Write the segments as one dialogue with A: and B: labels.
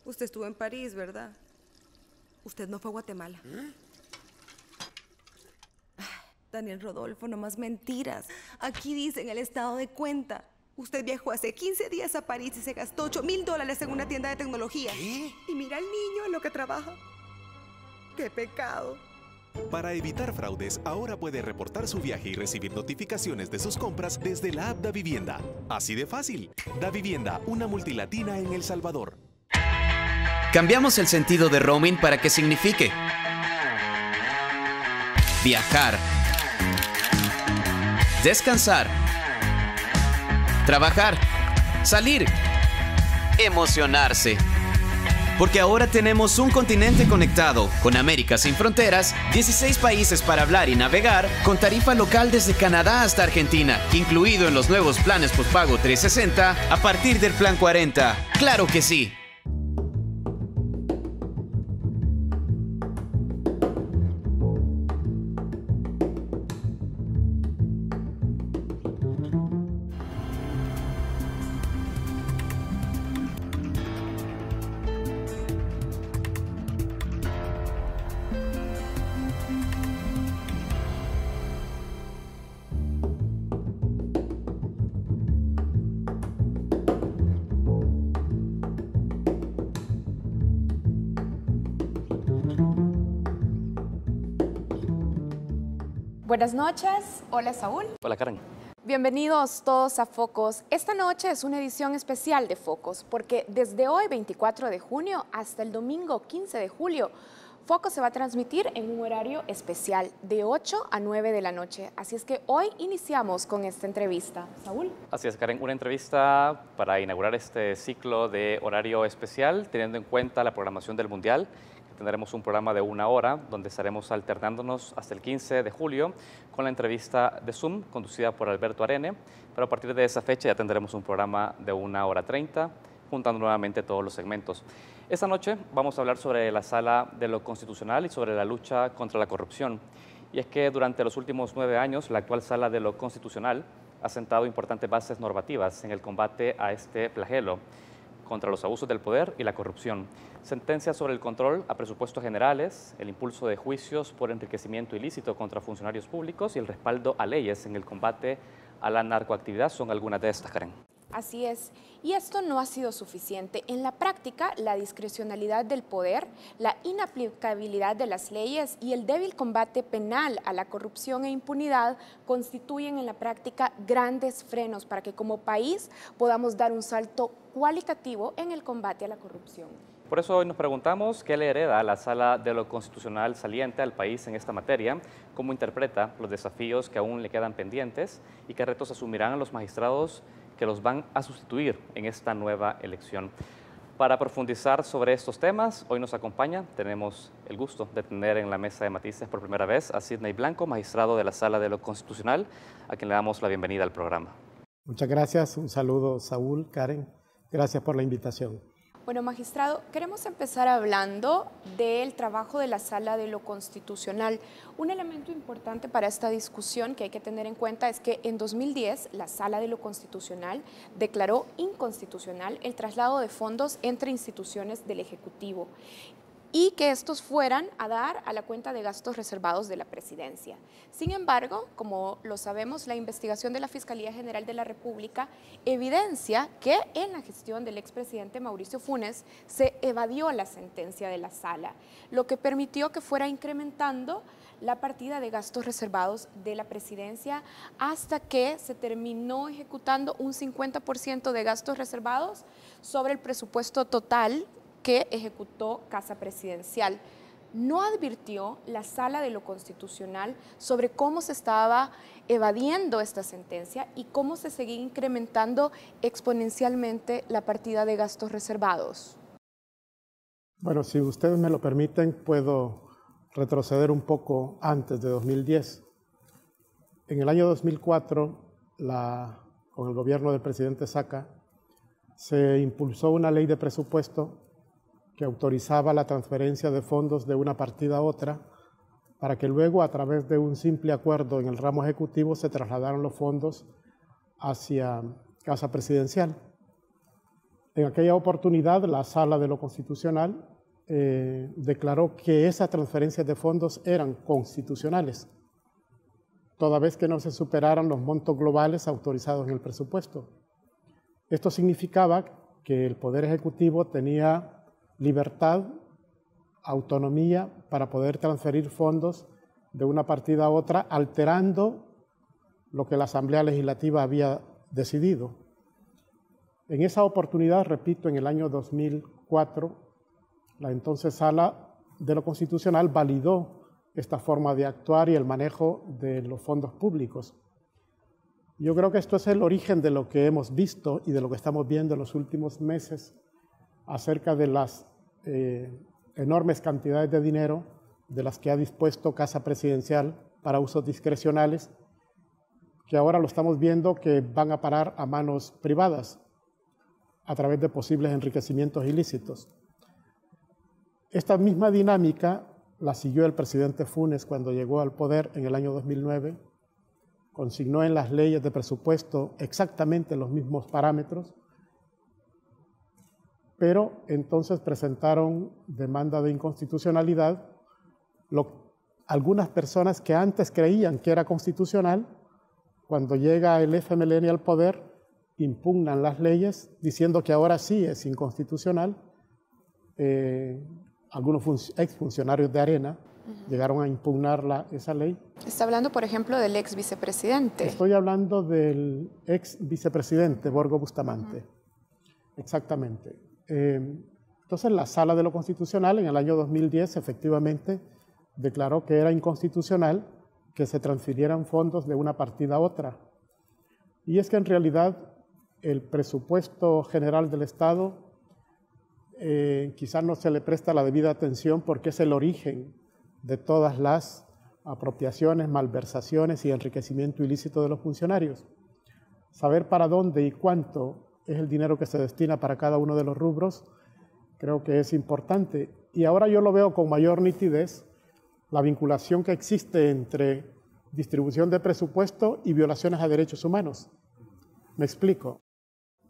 A: Usted estuvo en París, ¿verdad? Usted no fue a Guatemala. Daniel Rodolfo, no más mentiras. Aquí dice en el estado de cuenta. Usted viajó hace 15 días a París y se gastó $8,000 en una tienda de tecnología.
B: ¿Qué?
A: Y mira al niño en lo que trabaja. ¡Qué pecado!
C: Para evitar fraudes, ahora puede reportar su viaje y recibir notificaciones de sus compras desde la app Davivienda. Así de fácil. Davivienda, una multilatina en El Salvador.
D: Cambiamos el sentido de roaming para que signifique viajar, descansar, trabajar, salir, emocionarse. Porque ahora tenemos un continente conectado, con América sin fronteras, 16 países para hablar y navegar, con tarifa local desde Canadá hasta Argentina, incluido en los nuevos planes postpago 360 a partir del plan 40. ¡Claro que sí!
E: Buenas noches, hola Saúl.
F: Hola Karen.
E: Bienvenidos todos a Focos. Esta noche es una edición especial de Focos porque desde hoy 24 de junio hasta el domingo 15 de julio, Focos se va a transmitir en un horario especial de 8 a 9 de la noche. Así es que hoy iniciamos con esta entrevista. Saúl.
F: Así es Karen, una entrevista para inaugurar este ciclo de horario especial teniendo en cuenta la programación del Mundial. Tendremos un programa de 1 hora donde estaremos alternándonos hasta el 15 de julio con la entrevista de Zoom conducida por Alberto Arene, pero a partir de esa fecha ya tendremos un programa de 1 hora 30 juntando nuevamente todos los segmentos. Esta noche vamos a hablar sobre la Sala de lo Constitucional y sobre la lucha contra la corrupción. Y es que durante los últimos 9 años la actual Sala de lo Constitucional ha sentado importantes bases normativas en el combate a este flagelo contra los abusos del poder y la corrupción. Sentencias sobre el control a presupuestos generales, el impulso de juicios por enriquecimiento ilícito contra funcionarios públicos y el respaldo a leyes en el combate a la narcoactividad son algunas de estas, Karen.
E: Así es, y esto no ha sido suficiente. En la práctica, la discrecionalidad del poder, la inaplicabilidad de las leyes y el débil combate penal a la corrupción e impunidad constituyen en la práctica grandes frenos para que como país podamos dar un salto cualitativo en el combate a la corrupción.
F: Por eso hoy nos preguntamos qué le hereda la Sala de lo Constitucional saliente al país en esta materia, cómo interpreta los desafíos que aún le quedan pendientes y qué retos asumirán los magistrados que los van a sustituir en esta nueva elección. Para profundizar sobre estos temas, hoy nos acompaña, tenemos el gusto de tener en la mesa de matices por primera vez a Sidney Blanco, magistrado de la Sala de lo Constitucional, a quien le damos la bienvenida al programa.
G: Muchas gracias, un saludo Saúl, Karen, gracias por la invitación.
E: Bueno, magistrado, queremos empezar hablando del trabajo de la Sala de lo Constitucional. Un elemento importante para esta discusión que hay que tener en cuenta es que en 2010 la Sala de lo Constitucional declaró inconstitucional el traslado de fondos entre instituciones del Ejecutivo y que estos fueran a dar a la cuenta de gastos reservados de la presidencia. Sin embargo, como lo sabemos, la investigación de la Fiscalía General de la República evidencia que en la gestión del expresidente Mauricio Funes se evadió la sentencia de la Sala, lo que permitió que fuera incrementando la partida de gastos reservados de la presidencia hasta que se terminó ejecutando un 50% de gastos reservados sobre el presupuesto total que ejecutó Casa Presidencial. No advirtió la Sala de lo Constitucional sobre cómo se estaba evadiendo esta sentencia y cómo se seguía incrementando exponencialmente la partida de gastos reservados.
G: Bueno, si ustedes me lo permiten, puedo retroceder un poco antes de 2010. En el año 2004, con el gobierno del presidente Saca, se impulsó una ley de presupuesto que autorizaba la transferencia de fondos de una partida a otra para que luego, a través de un simple acuerdo en el ramo ejecutivo, se trasladaran los fondos hacia Casa Presidencial. En aquella oportunidad, la Sala de lo Constitucional declaró que esas transferencias de fondos eran constitucionales, toda vez que no se superaran los montos globales autorizados en el presupuesto. Esto significaba que el Poder Ejecutivo tenía libertad, autonomía para poder transferir fondos de una partida a otra, alterando lo que la Asamblea Legislativa había decidido. En esa oportunidad, repito, en el año 2004, la entonces Sala de lo Constitucional validó esta forma de actuar y el manejo de los fondos públicos. Yo creo que esto es el origen de lo que hemos visto y de lo que estamos viendo en los últimos meses acerca de las enormes cantidades de dinero de las que ha dispuesto Casa Presidencial para usos discrecionales, que ahora lo estamos viendo que van a parar a manos privadas a través de posibles enriquecimientos ilícitos. Esta misma dinámica la siguió el presidente Funes cuando llegó al poder en el año 2009, consignó en las leyes de presupuesto exactamente los mismos parámetros, pero entonces presentaron demanda de inconstitucionalidad. Algunas personas que antes creían que era constitucional, cuando llega el FMLN al poder, impugnan las leyes diciendo que ahora sí es inconstitucional. Algunos exfuncionarios de Arena llegaron a impugnar esa ley.
E: Está hablando, por ejemplo, del ex vicepresidente.
G: Estoy hablando del ex vicepresidente Borgo Bustamante. Exactamente. Entonces, la Sala de lo Constitucional en el año 2010 efectivamente declaró que era inconstitucional que se transfirieran fondos de una partida a otra. Y es que en realidad el presupuesto general del Estado quizás no se le presta la debida atención porque es el origen de todas las apropiaciones, malversaciones y enriquecimiento ilícito de los funcionarios. Saber para dónde y cuánto es el dinero que se destina para cada uno de los rubros creo que es importante. Y ahora yo lo veo con mayor nitidez, la vinculación que existe entre distribución de presupuesto y violaciones a derechos humanos. Me explico.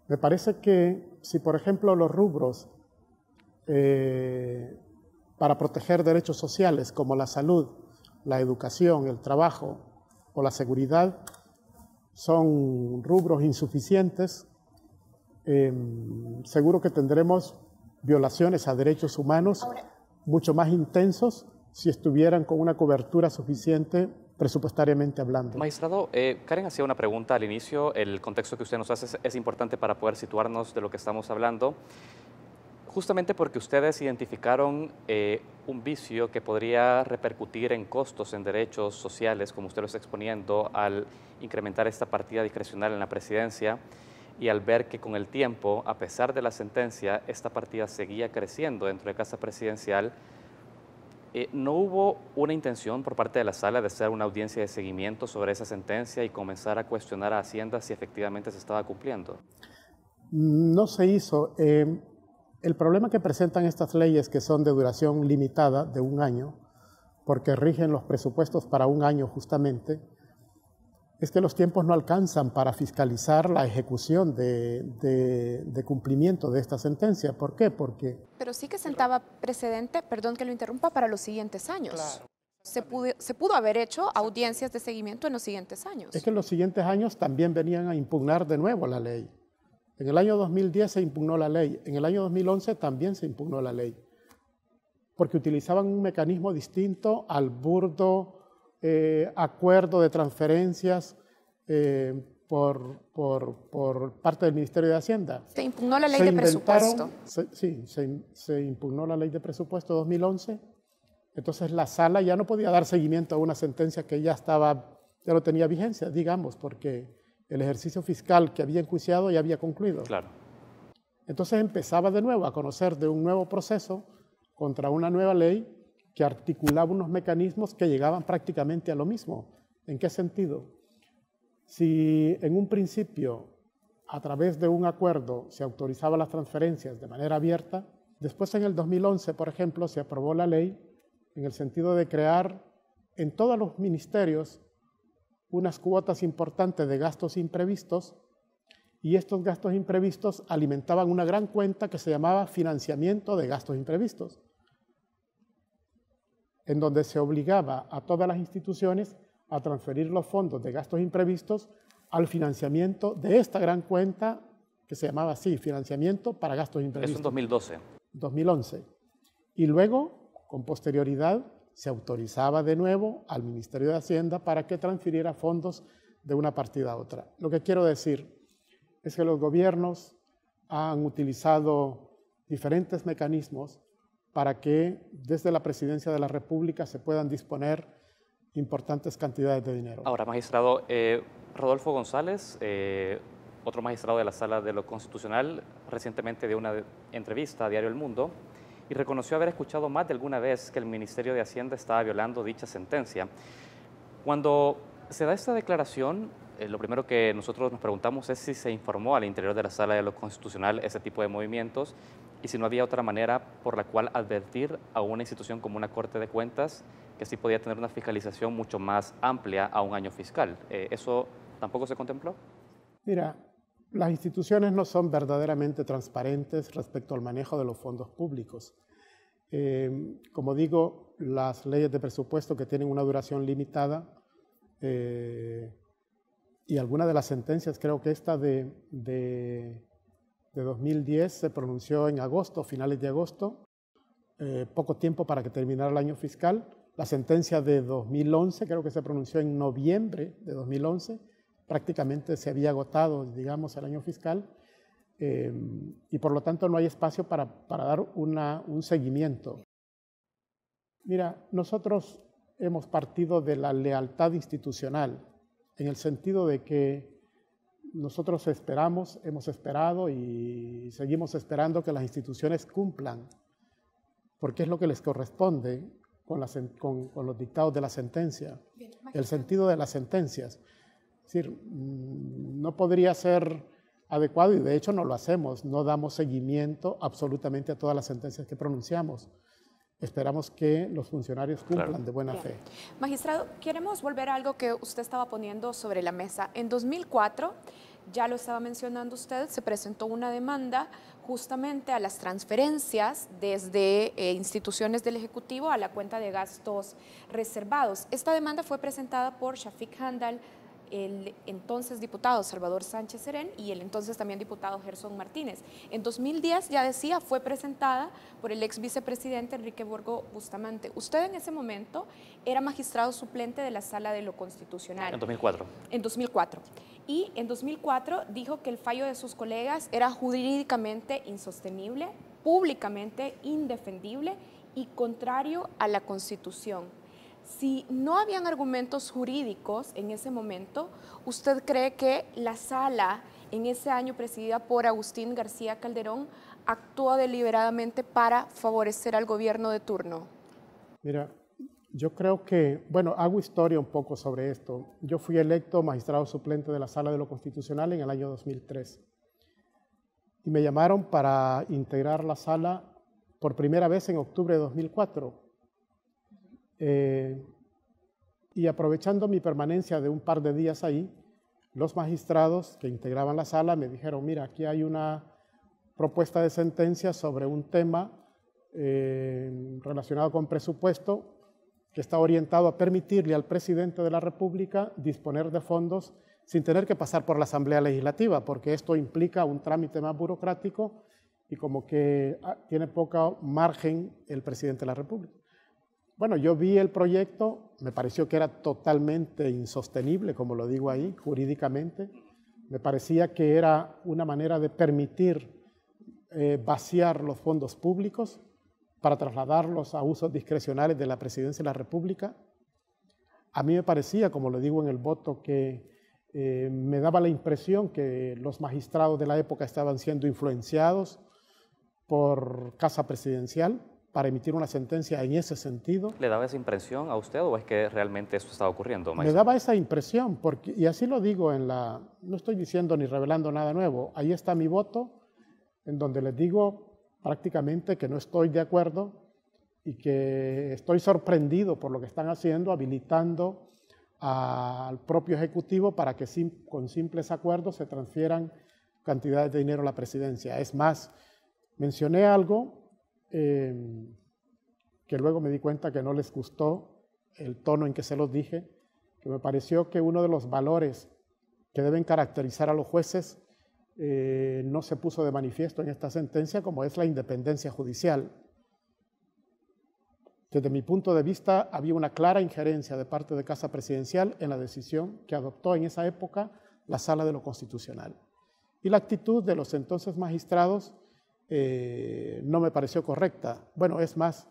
G: Me parece que si, por ejemplo, los rubros para proteger derechos sociales como la salud, la educación, el trabajo o la seguridad son rubros insuficientes, seguro que tendremos violaciones a derechos humanos mucho más intensos si estuvieran con una cobertura suficiente presupuestariamente hablando.
F: Magistrado, Karen hacía una pregunta al inicio. El contexto que usted nos hace es importante para poder situarnos de lo que estamos hablando. Justamente porque ustedes identificaron un vicio que podría repercutir en costos en derechos sociales, como usted lo está exponiendo, al incrementar esta partida discrecional en la presidencia y al ver que con el tiempo, a pesar de la sentencia, esta partida seguía creciendo dentro de Casa Presidencial. ¿No hubo una intención por parte de la Sala de hacer una audiencia de seguimiento sobre esa sentencia y comenzar a cuestionar a Hacienda si efectivamente se estaba cumpliendo?
G: No se hizo. El problema que presentan estas leyes, que son de duración limitada de 1 año, porque rigen los presupuestos para 1 año justamente, es que los tiempos no alcanzan para fiscalizar la ejecución de cumplimiento de esta sentencia. ¿Por qué? Porque...
E: Pero sí que sentaba precedente, perdón que lo interrumpa, para los siguientes años. Claro. Se pudo haber hecho audiencias de seguimiento en los siguientes años.
G: Es que en los siguientes años también venían a impugnar de nuevo la ley. En el año 2010 se impugnó la ley, en el año 2011 también se impugnó la ley, porque utilizaban un mecanismo distinto al burdo acuerdo de transferencias por parte del Ministerio de Hacienda.
E: Se impugnó la ley de presupuesto.
G: Se impugnó la ley de presupuesto 2011, entonces la Sala ya no podía dar seguimiento a una sentencia que ya no tenía vigencia, digamos, porque el ejercicio fiscal que había enjuiciado ya había concluido.
F: Claro.
G: Entonces empezaba de nuevo a conocer de un nuevo proceso contra una nueva ley que articulaba unos mecanismos que llegaban prácticamente a lo mismo. ¿En qué sentido? Si en un principio, a través de un acuerdo, se autorizaban las transferencias de manera abierta, después en el 2011, por ejemplo, se aprobó la ley en el sentido de crear en todos los ministerios unas cuotas importantes de gastos imprevistos y estos gastos imprevistos alimentaban una gran cuenta que se llamaba financiamiento de gastos imprevistos, en donde se obligaba a todas las instituciones a transferir los fondos de gastos imprevistos al financiamiento de esta gran cuenta que se llamaba así, financiamiento para gastos imprevistos.
F: Eso en 2012.
G: 2011. Y luego, con posterioridad, se autorizaba de nuevo al Ministerio de Hacienda para que transfiriera fondos de una partida a otra. Lo que quiero decir es que los gobiernos han utilizado diferentes mecanismos para que desde la Presidencia de la República se puedan disponer importantes cantidades de dinero.
F: Ahora, magistrado, Rodolfo González, otro magistrado de la Sala de lo Constitucional, recientemente dio una entrevista a Diario El Mundo y reconoció haber escuchado más de alguna vez que el Ministerio de Hacienda estaba violando dicha sentencia. Cuando se da esta declaración, lo primero que nosotros nos preguntamos es si se informó al interior de la Sala de lo Constitucional ese tipo de movimientos y si no había otra manera por la cual advertir a una institución como una Corte de Cuentas que sí podía tener una fiscalización mucho más amplia a un año fiscal. ¿Eso tampoco se contempló?
G: Mira, las instituciones no son verdaderamente transparentes respecto al manejo de los fondos públicos. Como digo, las leyes de presupuesto que tienen una duración limitada y algunas de las sentencias, creo que esta de 2010 se pronunció en agosto, finales de agosto, poco tiempo para que terminara el año fiscal. La sentencia de 2011 creo que se pronunció en noviembre de 2011, prácticamente se había agotado, digamos, el año fiscal, y por lo tanto no hay espacio para dar un seguimiento. Mira, nosotros hemos partido de la lealtad institucional, en el sentido de que nosotros hemos esperado y seguimos esperando que las instituciones cumplan, porque es lo que les corresponde con los dictados de la sentencia, el sentido de las sentencias. Es decir, no podría ser adecuado, y de hecho no lo hacemos, no damos seguimiento absolutamente a todas las sentencias que pronunciamos. Esperamos que los funcionarios cumplan de buena fe.
E: Magistrado, queremos volver a algo que usted estaba poniendo sobre la mesa. En 2004, ya lo estaba mencionando usted, se presentó una demanda justamente a las transferencias desde instituciones del Ejecutivo a la cuenta de gastos reservados. Esta demanda fue presentada por Shafiq Handal, el entonces diputado Salvador Sánchez Serén y el entonces también diputado Gerson Martínez. En 2010, ya decía, fue presentada por el ex vicepresidente Enrique Borgo Bustamante. Usted en ese momento era magistrado suplente de la Sala de lo Constitucional.
F: En 2004.
E: En 2004. Y en 2004 dijo que el fallo de sus colegas era jurídicamente insostenible, públicamente indefendible y contrario a la Constitución. Si no habían argumentos jurídicos en ese momento, ¿usted cree que la sala en ese año presidida por Agustín García Calderón actuó deliberadamente para favorecer al gobierno de turno?
G: Mira, yo creo que, bueno, hago historia un poco sobre esto. Yo fui electo magistrado suplente de la Sala de lo Constitucional en el año 2003 y me llamaron para integrar la sala por primera vez en octubre de 2004. Y aprovechando mi permanencia de un par de días ahí, los magistrados que integraban la sala me dijeron, mira, aquí hay una propuesta de sentencia sobre un tema relacionado con presupuesto que está orientado a permitirle al presidente de la República disponer de fondos sin tener que pasar por la Asamblea Legislativa, porque esto implica un trámite más burocrático y como que tiene poco margen el presidente de la República. Bueno, yo vi el proyecto, me pareció que era totalmente insostenible, como lo digo ahí, jurídicamente. Me parecía que era una manera de permitir vaciar los fondos públicos para trasladarlos a usos discrecionales de la Presidencia de la República. A mí me parecía, como lo digo en el voto, que me daba la impresión que los magistrados de la época estaban siendo influenciados por Casa Presidencial para emitir una sentencia en ese sentido.
F: ¿Le daba esa impresión a usted o es que realmente eso estaba ocurriendo,
G: Me
F: maestro?
G: daba esa impresión, porque, y así lo digo no estoy diciendo ni revelando nada nuevo, ahí está mi voto, en donde les digo prácticamente que no estoy de acuerdo y que estoy sorprendido por lo que están haciendo, habilitando al propio Ejecutivo para que con simples acuerdos se transfieran cantidades de dinero a la presidencia. Es más, mencioné algo que luego me di cuenta que no les gustó el tono en que se los dije, que me pareció que uno de los valores que deben caracterizar a los jueces no se puso de manifiesto en esta sentencia, como es la independencia judicial. Desde mi punto de vista, había una clara injerencia de parte de Casa Presidencial en la decisión que adoptó en esa época la Sala de lo Constitucional. Y la actitud de los entonces magistrados no me pareció correcta. Bueno, es más,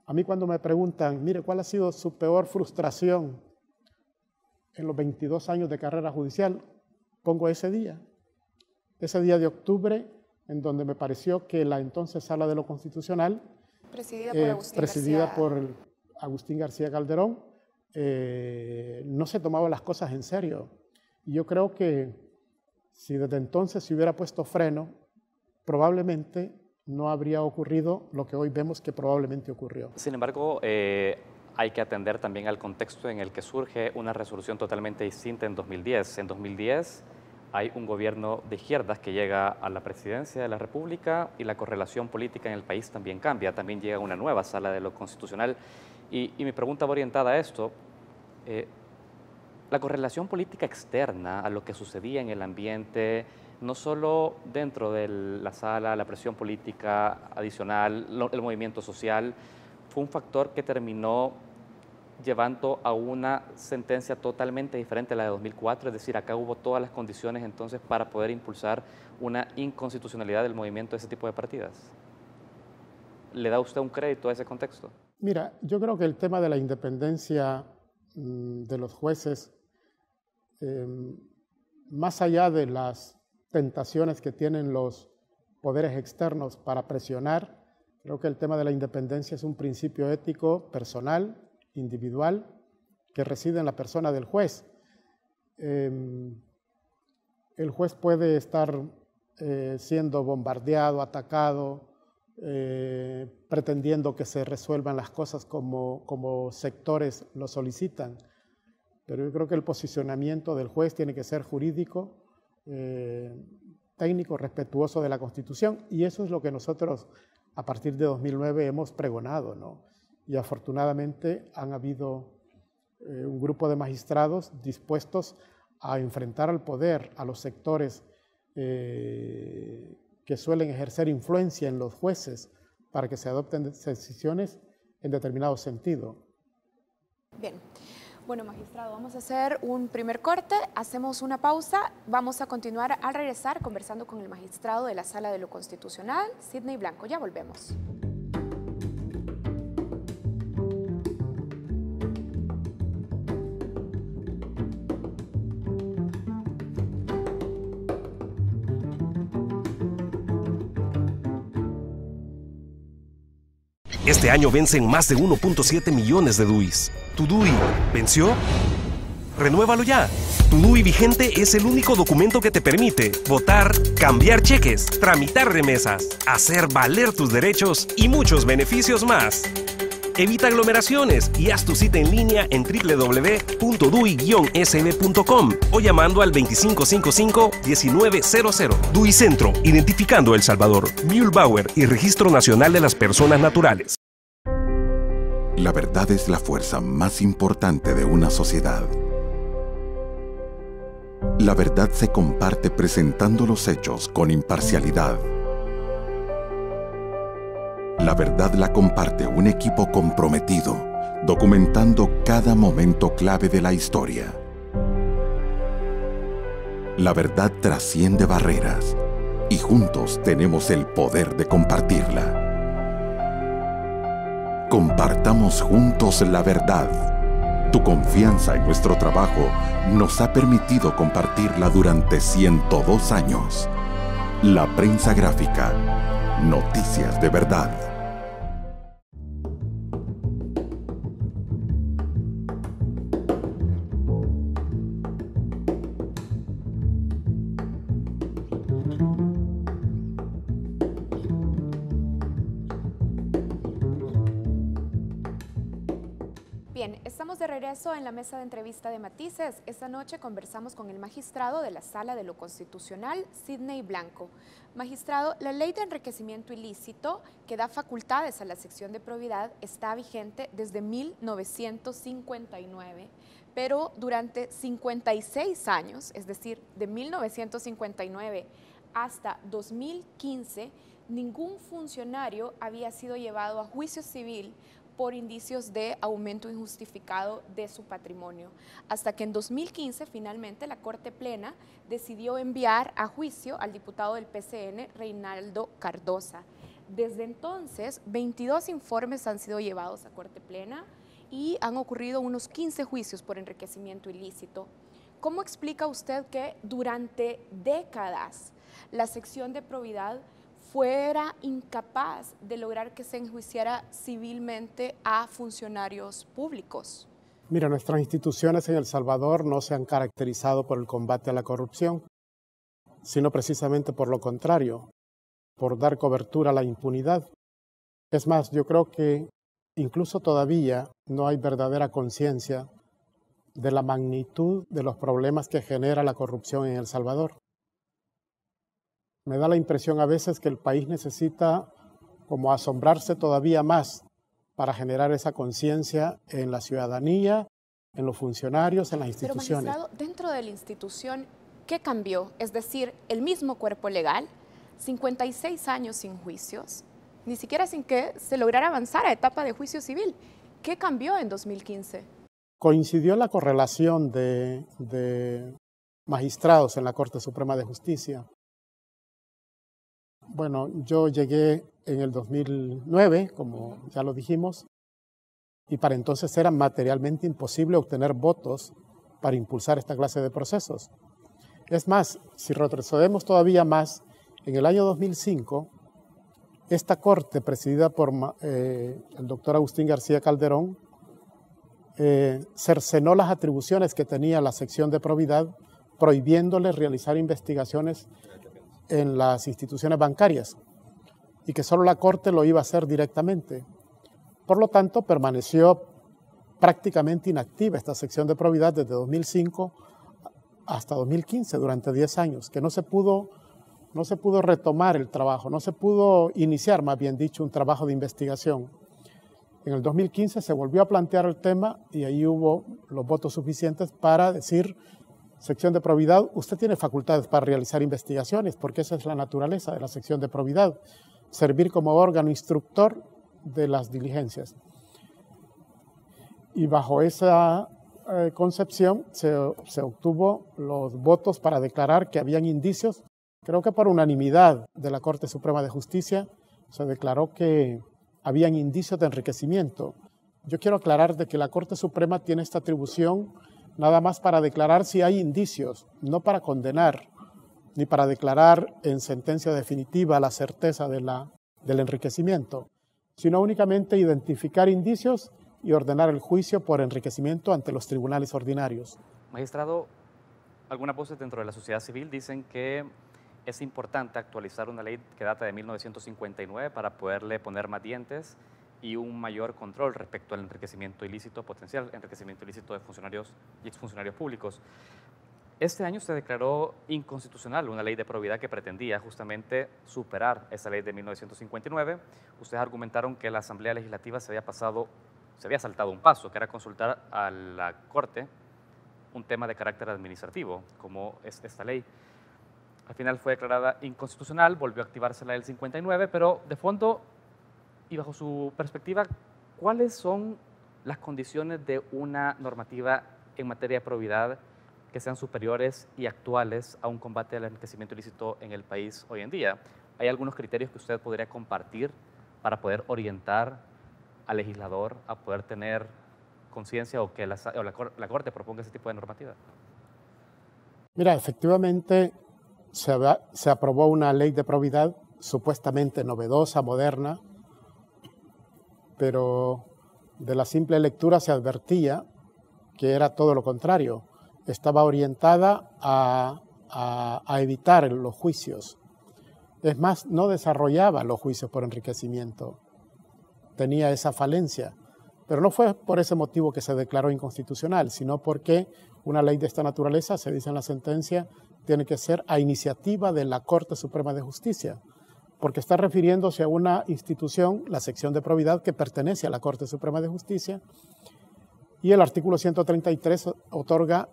G: a mí cuando me preguntan, mire, ¿cuál ha sido su peor frustración en los 22 años de carrera judicial? Pongo ese día de octubre, en donde me pareció que la entonces Sala de lo Constitucional, presidida por Agustín García Calderón, no se tomaba las cosas en serio. Y yo creo que si desde entonces se hubiera puesto freno, probablemente no habría ocurrido lo que hoy vemos que probablemente ocurrió.
F: Sin embargo, hay que atender también al contexto en el que surge una resolución totalmente distinta en 2010. En 2010 hay un gobierno de izquierdas que llega a la presidencia de la República y la correlación política en el país también cambia. También llega una nueva Sala de lo Constitucional. Y mi pregunta va orientada a esto. La correlación política externa a lo que sucedía en el ambiente, no solo dentro de la sala, la presión política adicional, el movimiento social, fue un factor que terminó llevando a una sentencia totalmente diferente a la de 2004, es decir, acá hubo todas las condiciones entonces para poder impulsar una inconstitucionalidad del movimiento de ese tipo de partidas. ¿Le da usted un crédito a ese contexto?
G: Mira, yo creo que el tema de la independencia de los jueces, más allá de las tentaciones que tienen los poderes externos para presionar, creo que el tema de la independencia es un principio ético personal, individual, que reside en la persona del juez. El juez puede estar siendo bombardeado, atacado, pretendiendo que se resuelvan las cosas como sectores lo solicitan, pero yo creo que el posicionamiento del juez tiene que ser jurídico, técnico, respetuoso de la Constitución, y eso es lo que nosotros a partir de 2009 hemos pregonado, ¿no? Y afortunadamente han habido un grupo de magistrados dispuestos a enfrentar al poder, a los sectores que suelen ejercer influencia en los jueces para que se adopten decisiones en determinado sentido.
E: Bien. Bueno, magistrado, vamos a hacer un primer corte, hacemos una pausa, vamos a continuar al regresar conversando con el magistrado de la Sala de lo Constitucional, Sidney Blanco. Ya volvemos.
B: Este año vencen más de 1.7 millones de DUIs. ¿Tu DUI venció? ¡Renuévalo ya! Tu DUI vigente es el único documento que te permite votar, cambiar cheques, tramitar remesas, hacer valer tus derechos y muchos beneficios más. Evita aglomeraciones y haz tu cita en línea en www.dui-sb.com o llamando al 2555-1900. DUI Centro, identificando El Salvador, Mühlbauer y Registro Nacional de las Personas Naturales.
H: La verdad es la fuerza más importante de una sociedad. La verdad se comparte presentando los hechos con imparcialidad. La verdad la comparte un equipo comprometido, documentando cada momento clave de la historia. La verdad trasciende barreras y juntos tenemos el poder de compartirla. Compartamos juntos la verdad. Tu confianza en nuestro trabajo nos ha permitido compartirla durante 102 años. La prensa gráfica. Noticias de verdad.
E: Bien, estamos de regreso en la mesa de entrevista de Matices. Esta noche conversamos con el magistrado de la Sala de lo Constitucional, Sidney Blanco. Magistrado, la ley de enriquecimiento ilícito que da facultades a la sección de probidad está vigente desde 1959, pero durante 56 años, es decir, de 1959 hasta 2015, ningún funcionario había sido llevado a juicio civil por indicios de aumento injustificado de su patrimonio, hasta que en 2015 finalmente la Corte Plena decidió enviar a juicio al diputado del PCN, Reinaldo Cardosa. Desde entonces, 22 informes han sido llevados a Corte Plena y han ocurrido unos 15 juicios por enriquecimiento ilícito. ¿Cómo explica usted que durante décadas la sección de probidad fuera incapaz de lograr que se enjuiciara civilmente a funcionarios públicos?
G: Mira, nuestras instituciones en El Salvador no se han caracterizado por el combate a la corrupción, sino precisamente por lo contrario, por dar cobertura a la impunidad. Es más, yo creo que incluso todavía no hay verdadera conciencia de la magnitud de los problemas que genera la corrupción en El Salvador. Me da la impresión a veces que el país necesita como asombrarse todavía más para generar esa conciencia en la ciudadanía, en los funcionarios, en las instituciones.
E: Pero, magistrado, dentro de la institución, ¿qué cambió? Es decir, el mismo cuerpo legal, 56 años sin juicios, ni siquiera sin que se lograra avanzar a etapa de juicio civil. ¿Qué cambió en 2015?
G: Coincidió la correlación de magistrados en la Corte Suprema de Justicia. Bueno, yo llegué en el 2009, como ya lo dijimos, y para entonces era materialmente imposible obtener votos para impulsar esta clase de procesos. Es más, si retrocedemos todavía más, en el año 2005, esta Corte, presidida por el doctor Agustín García Calderón, cercenó las atribuciones que tenía la sección de probidad, prohibiéndole realizar investigaciones en las instituciones bancarias y que solo la Corte lo iba a hacer directamente. Por lo tanto, permaneció prácticamente inactiva esta sección de probidad desde 2005 hasta 2015, durante 10 años, que no se pudo retomar el trabajo, no se pudo iniciar, más bien dicho, un trabajo de investigación. En el 2015 se volvió a plantear el tema y ahí hubo los votos suficientes para decir: sección de probidad, usted tiene facultades para realizar investigaciones, porque esa es la naturaleza de la sección de probidad, servir como órgano instructor de las diligencias. Y bajo esa concepción se obtuvo los votos para declarar que habían indicios, creo que por unanimidad de la Corte Suprema de Justicia, se declaró que habían indicios de enriquecimiento. Yo quiero aclarar de que la Corte Suprema tiene esta atribución nada más para declarar si hay indicios, no para condenar, ni para declarar en sentencia definitiva la certeza del enriquecimiento, sino únicamente identificar indicios y ordenar el juicio por enriquecimiento ante los tribunales ordinarios.
F: Magistrado, algunas voces dentro de la sociedad civil dicen que es importante actualizar una ley que data de 1959 para poderle poner más dientes y un mayor control respecto al enriquecimiento ilícito, potencial enriquecimiento ilícito de funcionarios y exfuncionarios públicos. Este año se declaró inconstitucional una ley de probidad que pretendía justamente superar esa ley de 1959. Ustedes argumentaron que la Asamblea Legislativa se había saltado un paso, que era consultar a la Corte un tema de carácter administrativo, como es esta ley. Al final fue declarada inconstitucional, volvió a activarse la del 59, pero de fondo y bajo su perspectiva, ¿cuáles son las condiciones de una normativa en materia de probidad que sean superiores y actuales a un combate al enriquecimiento ilícito en el país hoy en día? ¿Hay algunos criterios que usted podría compartir para poder orientar al legislador a poder tener conciencia o que la Corte proponga ese tipo de normativa?
G: Mira, efectivamente se aprobó una ley de probidad supuestamente novedosa, moderna, pero de la simple lectura se advertía que era todo lo contrario. Estaba orientada a evitar los juicios. Es más, no desarrollaba los juicios por enriquecimiento. Tenía esa falencia. Pero no fue por ese motivo que se declaró inconstitucional, sino porque una ley de esta naturaleza, se dice en la sentencia, tiene que ser a iniciativa de la Corte Suprema de Justicia, porque está refiriéndose a una institución, la sección de probidad, que pertenece a la Corte Suprema de Justicia, y el artículo 133 otorga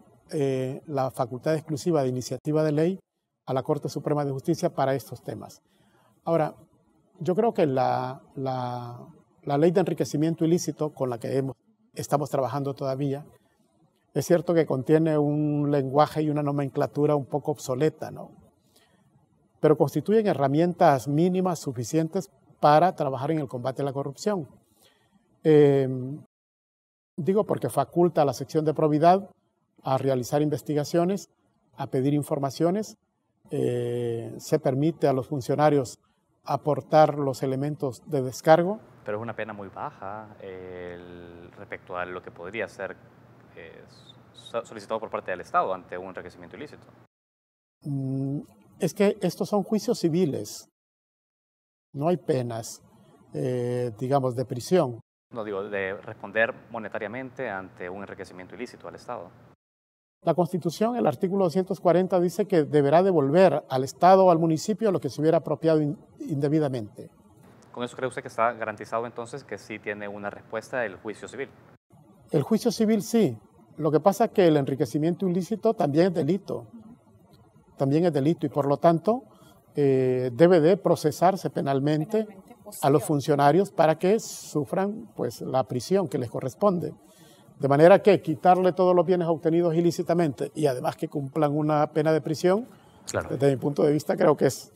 G: la facultad exclusiva de iniciativa de ley a la Corte Suprema de Justicia para estos temas. Ahora, yo creo que la ley de enriquecimiento ilícito con la que estamos trabajando todavía, es cierto que contiene un lenguaje y una nomenclatura un poco obsoleta, ¿no? Pero constituyen herramientas mínimas suficientes para trabajar en el combate a la corrupción. Digo porque faculta a la sección de probidad a realizar investigaciones, a pedir informaciones, se permite a los funcionarios aportar los elementos de descargo.
F: Pero es una pena muy baja respecto a lo que podría ser solicitado por parte del Estado ante un enriquecimiento ilícito.
G: Es que estos son juicios civiles, no hay penas, digamos, de prisión.
F: No digo, de responder monetariamente ante un enriquecimiento ilícito al Estado.
G: La Constitución, el artículo 240, dice que deberá devolver al Estado o al municipio lo que se hubiera apropiado indebidamente.
F: ¿Con eso cree usted que está garantizado entonces que sí tiene una respuesta el juicio civil?
G: El juicio civil sí. Lo que pasa es que el enriquecimiento ilícito también es delito. También es delito y por lo tanto debe de procesarse penalmente a los funcionarios para que sufran pues, la prisión que les corresponde. De manera que quitarle todos los bienes obtenidos ilícitamente y además que cumplan una pena de prisión, claro, desde mi punto de vista creo que es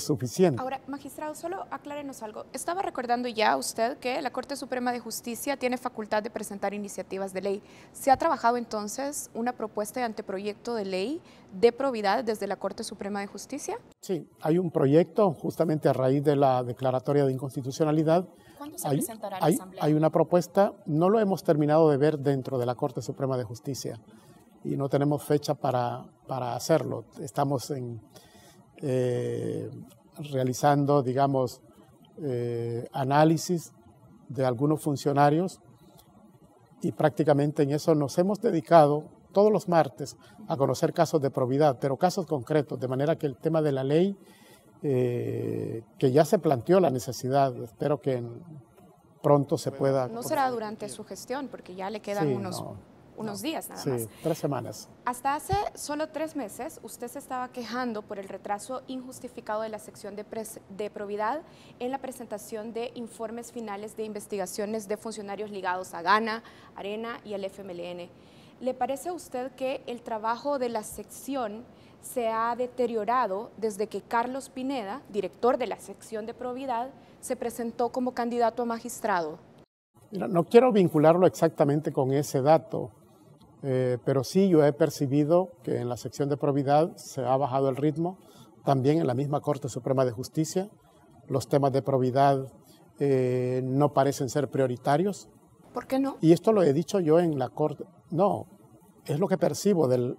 G: suficiente.
E: Ahora, magistrado, solo aclárenos algo. Estaba recordando ya usted que la Corte Suprema de Justicia tiene facultad de presentar iniciativas de ley. ¿Se ha trabajado entonces una propuesta de anteproyecto de ley de probidad desde la Corte Suprema de Justicia?
G: Sí, hay un proyecto justamente a raíz de la declaratoria de inconstitucionalidad.
E: ¿Cuándo se presentará a la Asamblea?
G: Hay una propuesta, no lo hemos terminado de ver dentro de la Corte Suprema de Justicia y no tenemos fecha para hacerlo. Estamos realizando, digamos, análisis de algunos funcionarios y prácticamente en eso nos hemos dedicado todos los martes a conocer casos de probidad, pero casos concretos, de manera que el tema de la ley, que ya se planteó la necesidad, espero que pronto se pueda...
E: No será durante su gestión, porque ya le quedan unos días nada más.
G: Sí, 3 semanas.
E: Hasta hace solo 3 meses, usted se estaba quejando por el retraso injustificado de la sección de probidad en la presentación de informes finales de investigaciones de funcionarios ligados a Gana, Arena y al FMLN. ¿Le parece a usted que el trabajo de la sección se ha deteriorado desde que Carlos Pineda, director de la sección de probidad, se presentó como candidato a magistrado?
G: Mira, no quiero vincularlo exactamente con ese dato, pero sí yo he percibido que en la sección de probidad se ha bajado el ritmo, también en la misma Corte Suprema de Justicia. Los temas de probidad no parecen ser prioritarios.
E: ¿Por qué no?
G: Y esto lo he dicho yo en la Corte. No, es lo que percibo de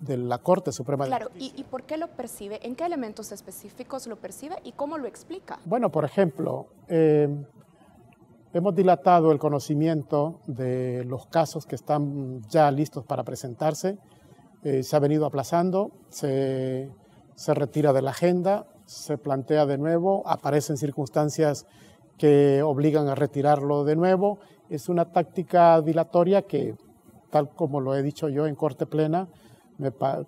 G: la Corte Suprema de Justicia.
E: Claro, ¿y por qué lo percibe? ¿En qué elementos específicos lo percibe y cómo lo explica?
G: Bueno, por ejemplo, hemos dilatado el conocimiento de los casos que están ya listos para presentarse. Se ha venido aplazando, se retira de la agenda, se plantea de nuevo, aparecen circunstancias que obligan a retirarlo de nuevo. Es una táctica dilatoria que, tal como lo he dicho yo en Corte Plena,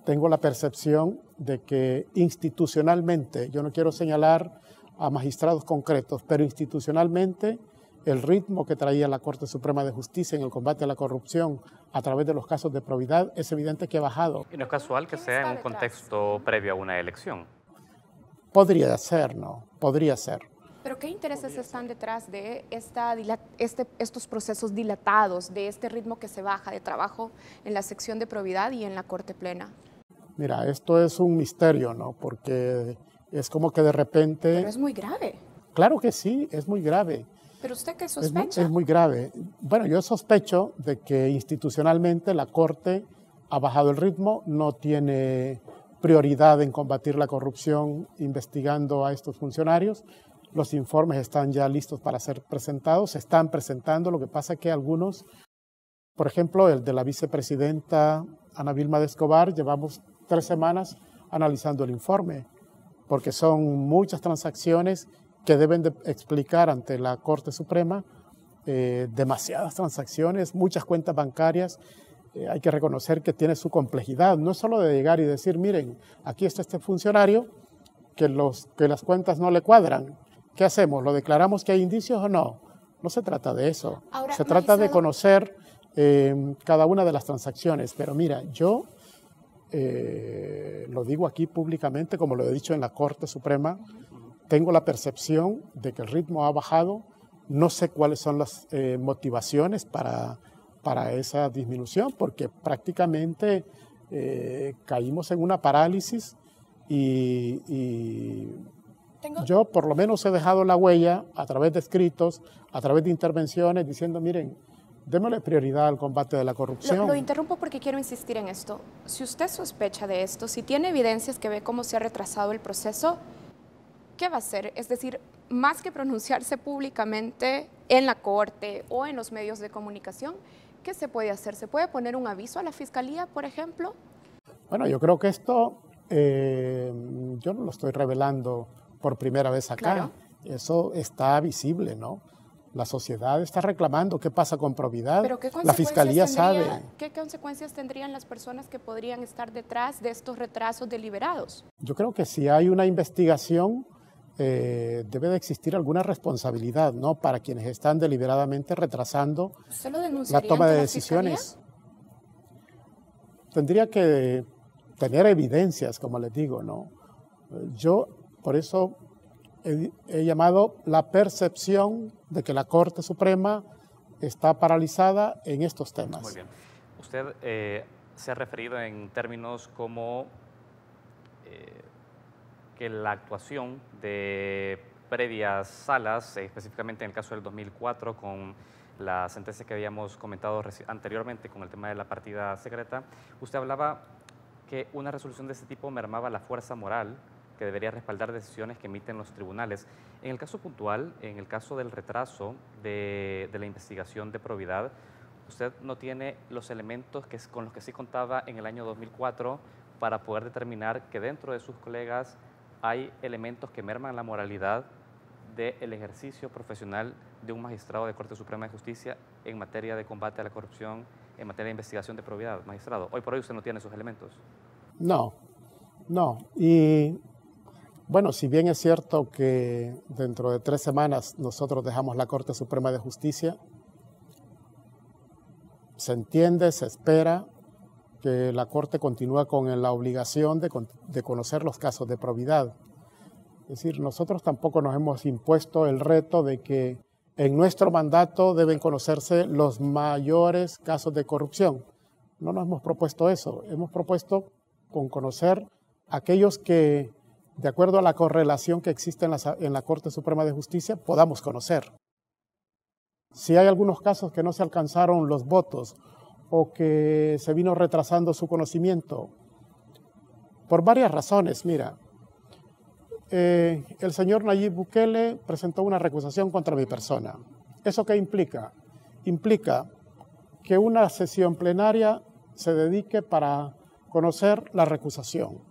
G: tengo la percepción de que institucionalmente, yo no quiero señalar a magistrados concretos, pero institucionalmente el ritmo que traía la Corte Suprema de Justicia en el combate a la corrupción a través de los casos de probidad es evidente que ha bajado.
F: Y no es casual que sea en un contexto previo a una elección.
G: Podría ser, ¿no? Podría ser.
E: ¿Pero qué intereses están detrás de estos procesos dilatados, de este ritmo que se baja de trabajo en la sección de probidad y en la Corte Plena?
G: Mira, esto es un misterio, ¿no? Porque es como que de repente...
E: Pero es muy grave.
G: Claro que sí, es muy grave.
E: ¿Pero usted qué sospecha?
G: Es muy grave. Bueno, yo sospecho de que institucionalmente la Corte ha bajado el ritmo, no tiene prioridad en combatir la corrupción investigando a estos funcionarios. los informes están ya listos para ser presentados, se están presentando, lo que pasa es que algunos, por ejemplo, el de la vicepresidenta Ana Vilma de Escobar, llevamos 3 semanas analizando el informe, porque son muchas transacciones que deben de explicar ante la Corte Suprema, demasiadas transacciones, muchas cuentas bancarias. Hay que reconocer que tiene su complejidad, no es solo de llegar y decir, miren, aquí está este funcionario, que las cuentas no le cuadran. ¿Qué hacemos? ¿Lo declaramos que hay indicios o no? No se trata de eso.
E: Ahora,
G: se trata de conocer cada una de las transacciones. Pero mira, yo lo digo aquí públicamente, como lo he dicho en la Corte Suprema, tengo la percepción de que el ritmo ha bajado. No sé cuáles son las motivaciones para esa disminución, porque prácticamente caímos en una parálisis y yo por lo menos he dejado la huella a través de escritos, a través de intervenciones, diciendo, miren, démosle prioridad al combate de la corrupción.
E: Lo interrumpo porque quiero insistir en esto. Si usted sospecha de esto, si tiene evidencias que ve cómo se ha retrasado el proceso, ¿qué va a hacer? Es decir, más que pronunciarse públicamente en la Corte o en los medios de comunicación, ¿qué se puede hacer? ¿Se puede poner un aviso a la Fiscalía, por ejemplo?
G: Bueno, yo creo que esto yo no lo estoy revelando por primera vez acá.
E: Claro.
G: Eso está visible, ¿no? La sociedad está reclamando qué pasa con probidad.
E: ¿Pero qué
G: la Fiscalía sabe.
E: ¿Qué consecuencias tendrían las personas que podrían estar detrás de estos retrasos deliberados?
G: Yo creo que si hay una investigación, debe de existir alguna responsabilidad, ¿no? Para quienes están deliberadamente retrasando la toma de decisiones. Tendría que tener evidencias, como les digo, ¿no? Yo, por eso, he llamado la percepción de que la Corte Suprema está paralizada en estos temas.
F: Muy bien. Usted se ha referido en términos como que la actuación de previas salas, específicamente en el caso del 2004, con la sentencia que habíamos comentado anteriormente con el tema de la partida secreta, usted hablaba que una resolución de este tipo mermaba la fuerza moral que debería respaldar decisiones que emiten los tribunales. En el caso puntual, en el caso del retraso de la investigación de probidad, usted no tiene los elementos con los que sí contaba en el año 2004 para poder determinar que dentro de sus colegas hay elementos que merman la moralidad del ejercicio profesional de un magistrado de Corte Suprema de Justicia en materia de combate a la corrupción, en materia de investigación de probidad, magistrado. Hoy por hoy usted no tiene esos elementos.
G: No. Y bueno, si bien es cierto que dentro de 3 semanas nosotros dejamos la Corte Suprema de Justicia, se entiende, se espera que la Corte continúa con la obligación de conocer los casos de probidad. Es decir, nosotros tampoco nos hemos impuesto el reto de que en nuestro mandato deben conocerse los mayores casos de corrupción. No nos hemos propuesto eso. Hemos propuesto con conocer aquellos que, de acuerdo a la correlación que existe en la Corte Suprema de Justicia, podamos conocer. Si hay algunos casos que no se alcanzaron los votos o que se vino retrasando su conocimiento, por varias razones, mira, el señor Nayib Bukele presentó una recusación contra mi persona. ¿Eso qué implica? Implica que una sesión plenaria se dedique para conocer la recusación.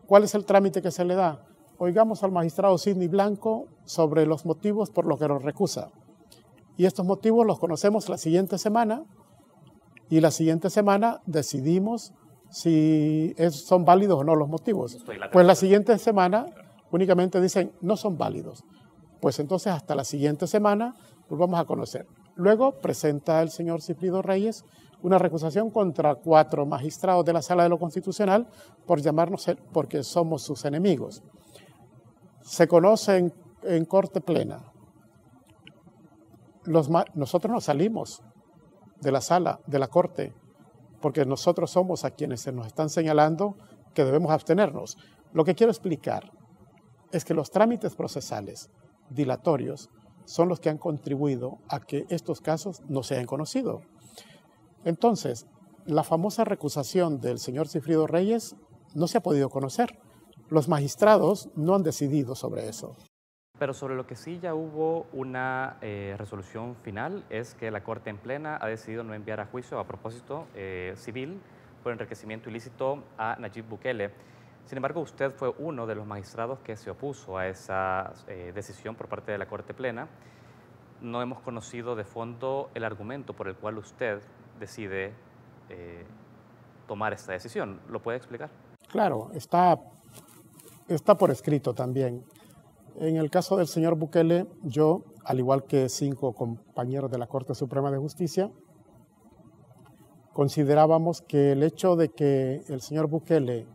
G: ¿Cuál es el trámite que se le da? Oigamos al magistrado Sidney Blanco sobre los motivos por los que lo recusa. Y estos motivos los conocemos la siguiente semana, y la siguiente semana decidimos si son válidos o no los motivos. Pues la siguiente semana únicamente dicen no son válidos. Pues entonces hasta la siguiente semana los vamos a conocer. Luego presenta el señor Sigfrido Reyes una recusación contra 4 magistrados de la Sala de lo Constitucional por llamarnos porque somos sus enemigos. Se conoce en corte plena. Nosotros nos salimos de la sala, de la corte, porque nosotros somos a quienes se nos están señalando que debemos abstenernos. Lo que quiero explicar es que los trámites procesales dilatorios son los que han contribuido a que estos casos no se hayan conocido. Entonces, la famosa recusación del señor Sigfrido Reyes no se ha podido conocer. Los magistrados no han decidido sobre eso.
F: Pero sobre lo que sí ya hubo una resolución final es que la Corte en Plena ha decidido no enviar a juicio a propósito civil por enriquecimiento ilícito a Nayib Bukele. Sin embargo, usted fue uno de los magistrados que se opuso a esa decisión por parte de la Corte Plena. No hemos conocido de fondo el argumento por el cual usted decide tomar esta decisión. ¿Lo puede explicar?
G: Claro, está por escrito también. En el caso del señor Bukele, yo, al igual que 5 compañeros de la Corte Suprema de Justicia, considerábamos que el hecho de que el señor Bukele,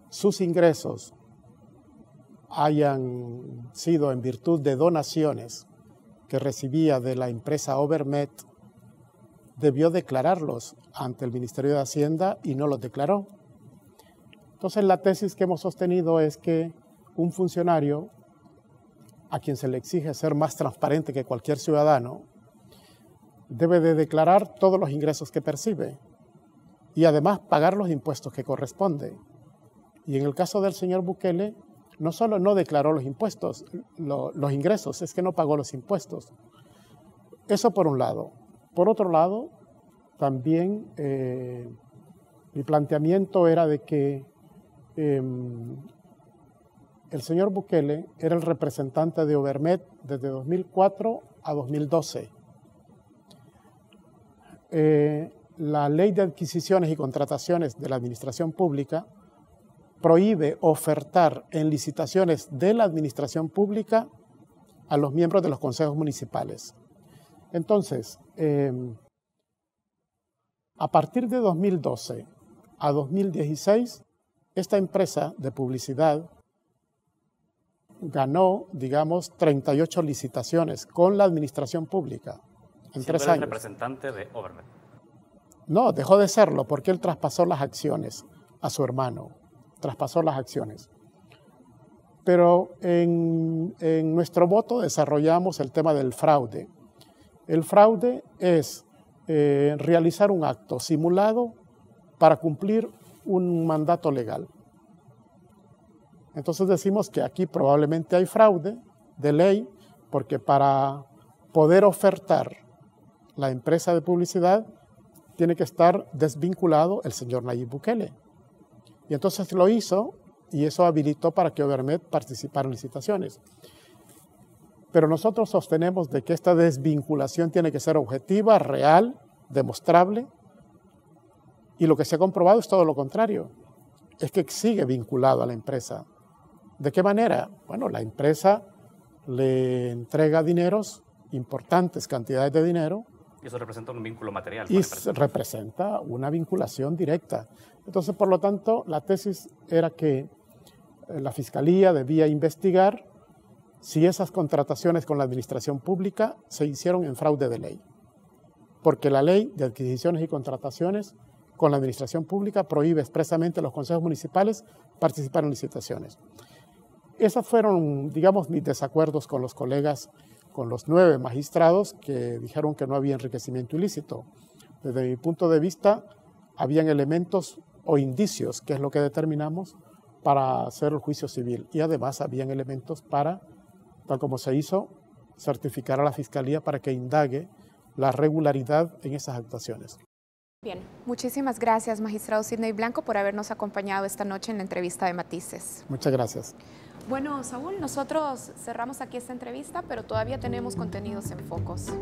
G: sus ingresos hayan sido en virtud de donaciones que recibía de la empresa Overmet, debió declararlos ante el Ministerio de Hacienda y no los declaró. Entonces la tesis que hemos sostenido es que un funcionario a quien se le exige ser más transparente que cualquier ciudadano debe de declarar todos los ingresos que percibe y además pagar los impuestos que corresponden. Y en el caso del señor Bukele, no solo no declaró los impuestos, los ingresos, es que no pagó los impuestos. Eso por un lado. Por otro lado, también mi planteamiento era de que el señor Bukele era el representante de Overmet desde 2004 a 2012. La Ley de Adquisiciones y Contrataciones de la Administración Pública prohíbe ofertar en licitaciones de la Administración Pública a los miembros de los consejos municipales. Entonces, a partir de 2012 a 2016, esta empresa de publicidad ganó, digamos, 38 licitaciones con la administración pública en 3 años.
F: ¿El representante de Overmet?
G: No, dejó de serlo porque él traspasó las acciones a su hermano, traspasó las acciones. Pero en nuestro voto desarrollamos el tema del fraude. El fraude es realizar un acto simulado para cumplir un mandato legal. Entonces decimos que aquí probablemente hay fraude de ley, porque para poder ofertar la empresa de publicidad tiene que estar desvinculado el señor Nayib Bukele. Y entonces lo hizo y eso habilitó para que Overmet participara en licitaciones. Pero nosotros sostenemos de que esta desvinculación tiene que ser objetiva, real, demostrable, y lo que se ha comprobado es todo lo contrario, es que sigue vinculado a la empresa. ¿De qué manera? Bueno, la empresa le entrega dineros, importantes cantidades de dinero.
F: Y eso representa un vínculo material.
G: Y representa una vinculación directa. Entonces, por lo tanto, la tesis era que la Fiscalía debía investigar si esas contrataciones con la administración pública se hicieron en fraude de ley. Porque la ley de adquisiciones y contrataciones con la administración pública prohíbe expresamente a los consejos municipales participar en licitaciones. Esos fueron, digamos, mis desacuerdos con los colegas, con los 9 magistrados que dijeron que no había enriquecimiento ilícito. Desde mi punto de vista, habían elementos o indicios, que es lo que determinamos, para hacer el juicio civil. Y además habían elementos para, tal como se hizo, certificar a la Fiscalía para que indague la regularidad en esas actuaciones.
E: Bien, muchísimas gracias, magistrado Sidney Blanco, por habernos acompañado esta noche en la entrevista de Matices.
G: Muchas gracias.
E: Bueno, Saúl, nosotros cerramos aquí esta entrevista, pero todavía tenemos contenidos en Focos.